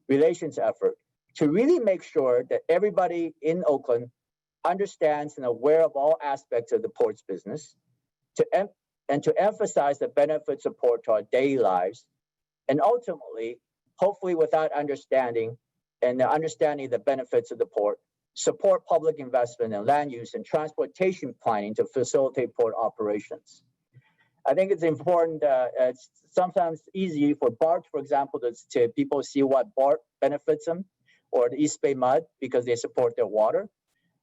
relations effort to really make sure that everybody in Oakland understands and aware of all aspects of the port's business, and to emphasize the benefits of port to our daily lives, and ultimately, hopefully without understanding and understanding the benefits of the port, support public investment in land use and transportation planning to facilitate port operations. I think it's important, it's sometimes easy for BART, for example, to people see what BART benefits them, or the East Bay Mud, because they support their water.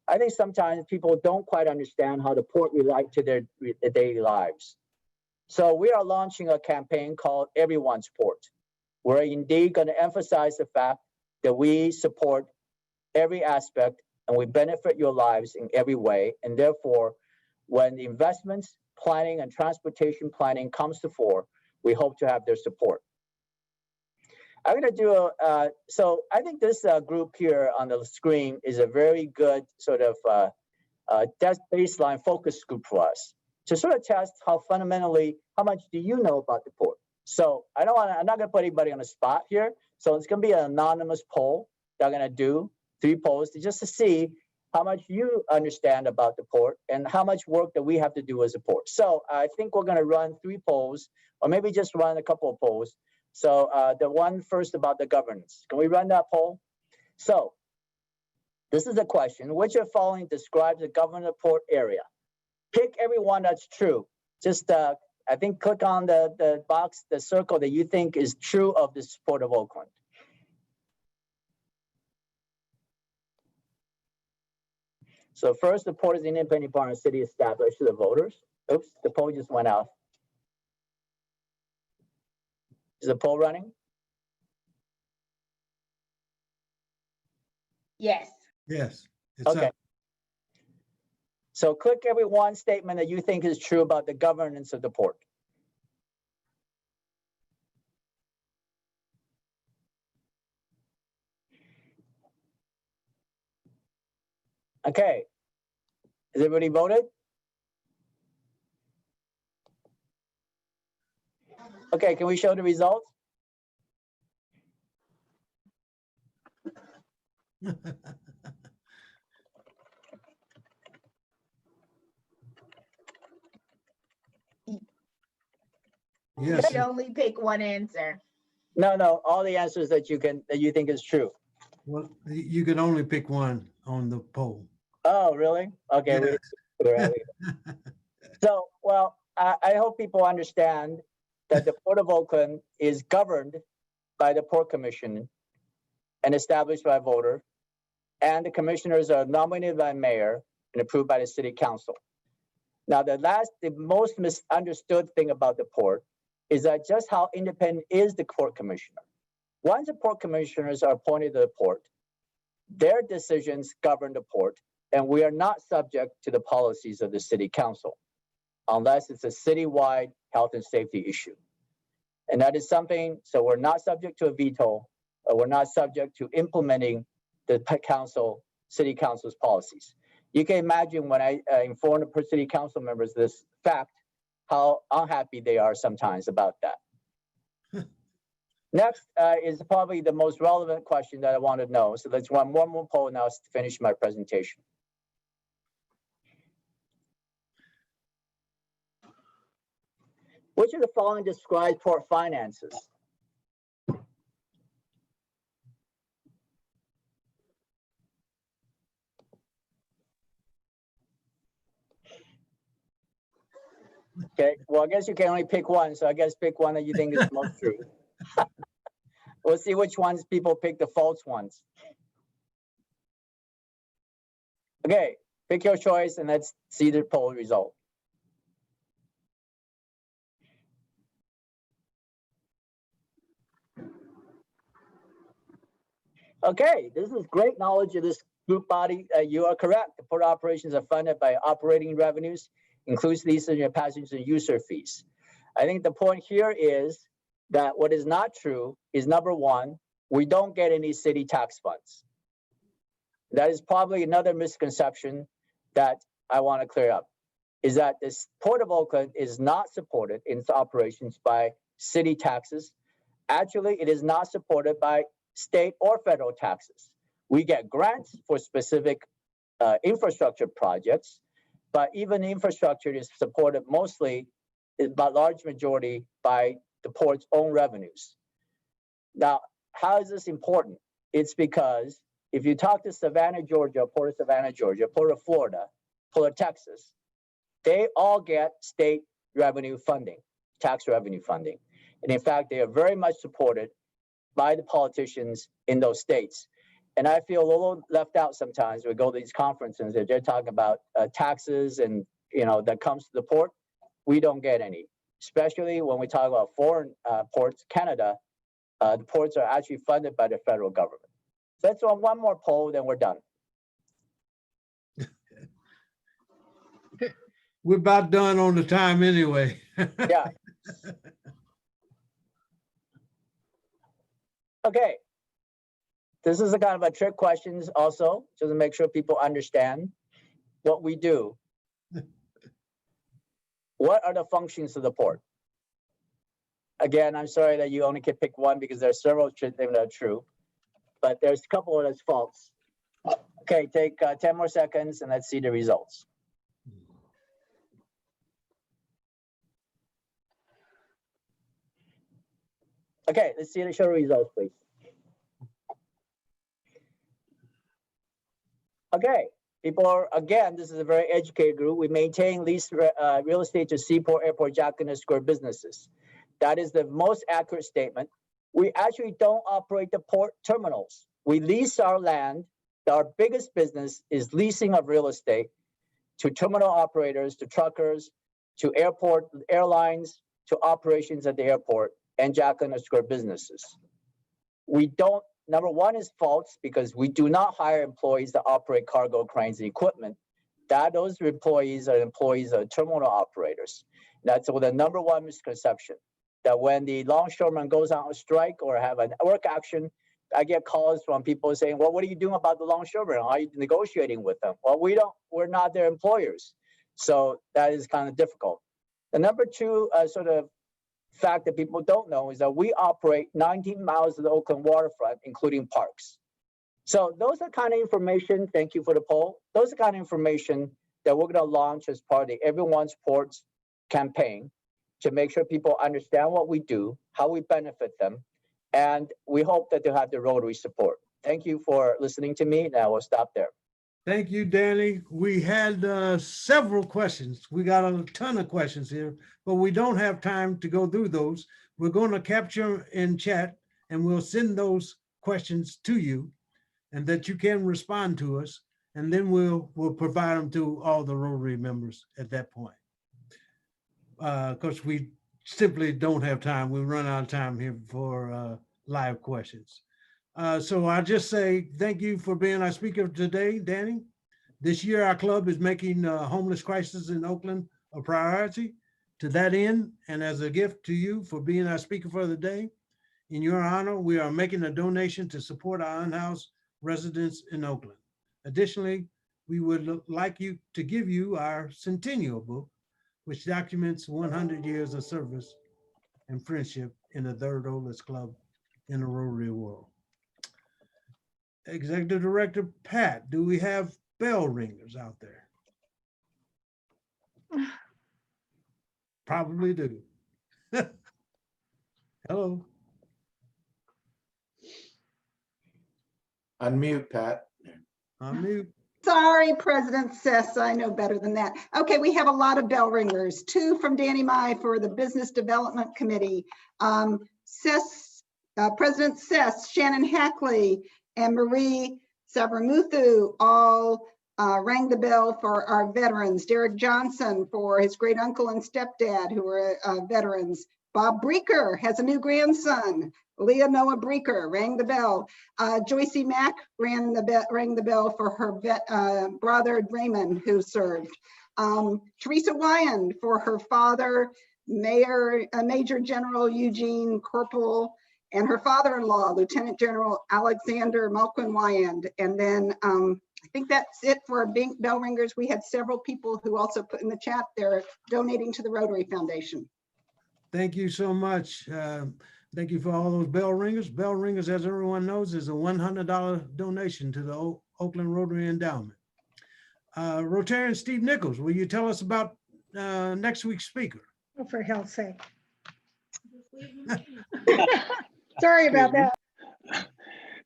I think sometimes people don't quite understand how the port relates to their daily lives. So we are launching a campaign called Everyone's Port. We're indeed going to emphasize the fact that we support every aspect and we benefit your lives in every way. And therefore, when the investments, planning, and transportation planning comes to fore, we hope to have their support. I'm going to do so I think this group here on the screen is a very good sort of baseline focus group for us to sort of test how fundamentally, how much do you know about the port? So I'm not going to put anybody on the spot here. So it's going to be an anonymous poll that I'm going to do, 3 polls, just to see how much you understand about the port and how much work that we have to do as a port. So I think we're going to run 3 polls, or maybe just run a couple of polls. So the one first about the governance. Can we run that poll? So this is a question. Which of the following describes the governor port area? Pick every one that's true. Just, I think, click on the box, the circle that you think is true of this Port of Oakland. So first, the port is an independent part of the city established to the voters. Oops, the poll just went out. Is the poll running? Yes. Yes. It's Okay. up. So click every one statement that you think is true about the governance of the port. Okay. Has everybody voted? Okay, can we show the results? You Yes. should only pick one answer. No, all the answers that you think is true. Well, you can only pick one on the poll. Oh, really? Okay. Yes. So, well, I hope people understand that the Port of Oakland is governed by the Port Commission and established by a voter, and the commissioners are nominated by the mayor and approved by the city council. Now, the most misunderstood thing about the port is that just how independent is the port commissioner. Once the port commissioners are appointed to the port, their decisions govern the port, and we are not subject to the policies of the city council, unless it's a citywide health and safety issue. And that is something, so we're not subject to a veto, we're not subject to implementing the city council's policies. You can imagine when I inform the city council members this fact, how unhappy they are sometimes about that. Next is probably the most relevant question that I want to know. So let's run one more poll now to finish my presentation. Which of the following describes port finances? Okay, well, I guess you can only pick one, so I guess pick one that you think is most true. We'll see which ones people pick the false ones. Okay, pick your choice and let's see the poll result. Okay, this is great knowledge of this group body. You are correct. The port operations are funded by operating revenues, includes leases and passengers and user fees. I think the point here is that what is not true is, number one, we don't get any city tax funds. That is probably another misconception that I want to clear up, is that this Port of Oakland is not supported in its operations by city taxes. Actually, it is not supported by state or federal taxes. We get grants for specific infrastructure projects, but even infrastructure is supported mostly, by large majority, by the port's own revenues. Now, how is this important? It's because if you talk to Savannah, Georgia, Port of Savannah, Georgia, Port of Florida, Port of Texas, they all get state revenue funding, tax revenue funding. And in fact, they are very much supported by the politicians in those states. And I feel a little left out sometimes. We go to these conferences and they're talking about taxes and, that comes to the port. We don't get any, especially when we talk about foreign ports, Canada, the ports are actually funded by the federal government. So let's run one more poll, then we're done. We're about done on the time anyway. Yeah. Okay. This is a kind of a trick questions also, just to make sure people understand what we do. What are the functions of the port? Again, I'm sorry that you only can pick one because there are several things that are true, but there's a couple of that's false. Okay, take 10 more seconds and let's see the results. Okay, let's see the show results, please. Okay, people are, again, this is a very educated group. We maintain lease real estate to seaport, airport, Jackson Square businesses. That is the most accurate statement. We actually don't operate the port terminals. We lease our land. Our biggest business is leasing of real estate to terminal operators, to truckers, to airport airlines, to operations at the airport and Jackson Square businesses. We don't, number one is false because we do not hire employees that operate cargo cranes and equipment. Those employees are employees of terminal operators. That's the number one misconception, that when the longshoreman goes on a strike or have a work action, I get calls from people saying, well, what are you doing about the longshoremen? Are you negotiating with them? Well, we're not their employers. So that is kind of difficult. The number two sort of fact that people don't know is that we operate 19 miles of the Oakland waterfront, including parks. So those are kind of information, thank you for the poll. Those are kind of information that we're gonna launch as part of the Everyone's Ports campaign to make sure people understand what we do, how we benefit them, and we hope that they'll have the Rotary support. Thank you for listening to me. Now we'll stop there. Thank you, Danny. We had several questions. We got a ton of questions here, but we don't have time to go through those. We're going to capture in chat and we'll send those questions to you and that you can respond to us. And then we'll provide them to all the Rotary members at that point. Because we simply don't have time. We run out of time here for live questions. So I'll just say thank you for being our speaker today, Danny. This year, our club is making homeless crisis in Oakland a priority. To that end, and as a gift to you for being our speaker for the day, In your honor, we are making a donation to support our unhoused residents in Oakland. Additionally, we would like you to give you our Centennial book, which documents 100 years of service and friendship in the third oldest club in the Rotary world. Executive Director Pat, do we have bell ringers out there? Probably do. Hello. Unmute, Pat. Unmute. Sorry, President Ces, I know better than that. Okay, we have a lot of bell ringers, 2 from Danny Mai for the Business Development Committee. President Ces, Shannon Hackley, and Marie Savramuthu all rang the bell for our veterans. Derek Johnson for his great uncle and stepdad who are veterans. Bob Breeker has a new grandson. Leah Noah Breeker rang the bell. Joycey Mack rang the bell for her brother Raymond, who served. Teresa Wyand for her father, Major General Eugene Corporal, and her father-in-law, Lieutenant General Alexander Malquin Wyand. And then I think that's it for our bell ringers. We had several people who also put in the chat they're donating to the Rotary Foundation. Thank you so much. Thank you for all those bell ringers. Bell ringers, as everyone knows, is a $100 donation to the Oakland Rotary Endowment. Rotarian Steve Nichols, will you tell us about next week's speaker? Oh, for hell's sake. Sorry about that.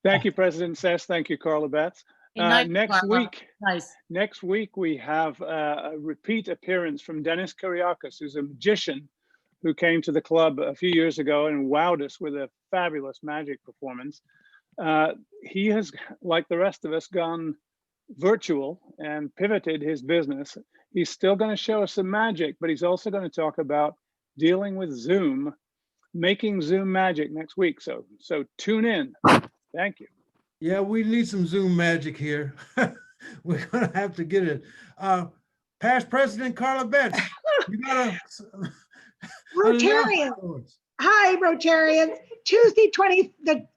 Thank you, President Ces. Thank you, Carla Betts. Next week we have a repeat appearance from Dennis Kyriakis, who's a magician who came to the club a few years ago and wowed us with a fabulous magic performance. He has, like the rest of us, gone virtual and pivoted his business. He's still going to show us some magic, but he's also going to talk about dealing with Zoom, making Zoom magic next week. So tune in. Thank you. Yeah, we need some Zoom magic here. We're going to have to get it. Past President Carla Betts, you got to... Rotarians. Hi, Rotarians. Tuesday,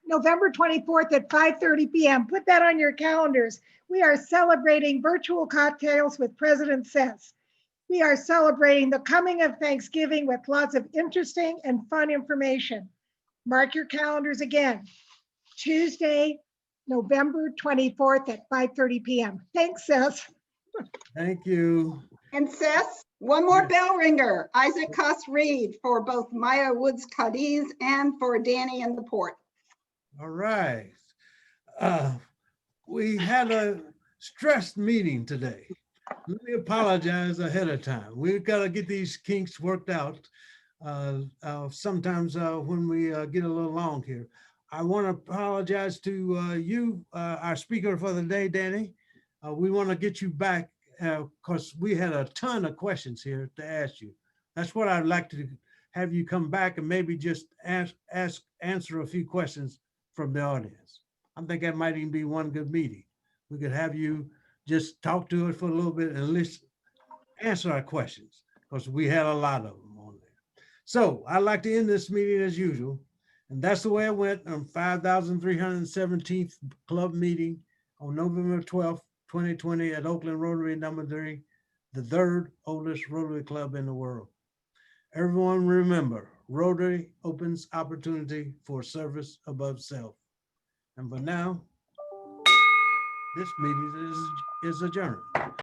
November 24th at 5:30 p.m. Put that on your calendars. We are celebrating virtual cocktails with President Ces. We are celebrating the coming of Thanksgiving with lots of interesting and fun information. Mark your calendars again. Tuesday, November 24th at 5:30 p.m. Thanks, Ces. Thank you. And Ces, one more bell ringer, Isaac Cuss Reed for both Maya Woods Cadiz and for Danny in the Port. All right. We had a stressed meeting today. Let me apologize ahead of time. We've got to get these kinks worked out. Sometimes when we get a little long here. I want to apologize to you, our speaker for the day, Danny. We want to get you back because we had a ton of questions here to ask you. That's what I'd like to have you come back and maybe just answer a few questions from the audience. I think that might even be one good meeting. We could have you just talk to it for a little bit and at least answer our questions because we had a lot of them on there. So I'd like to end this meeting as usual. And that's the way it went on 5,317th club meeting on November 12th, 2020 at Oakland Rotary number 3, the third oldest Rotary club in the world. Everyone remember, Rotary opens opportunity for service above self. And for now, this meeting is adjourned.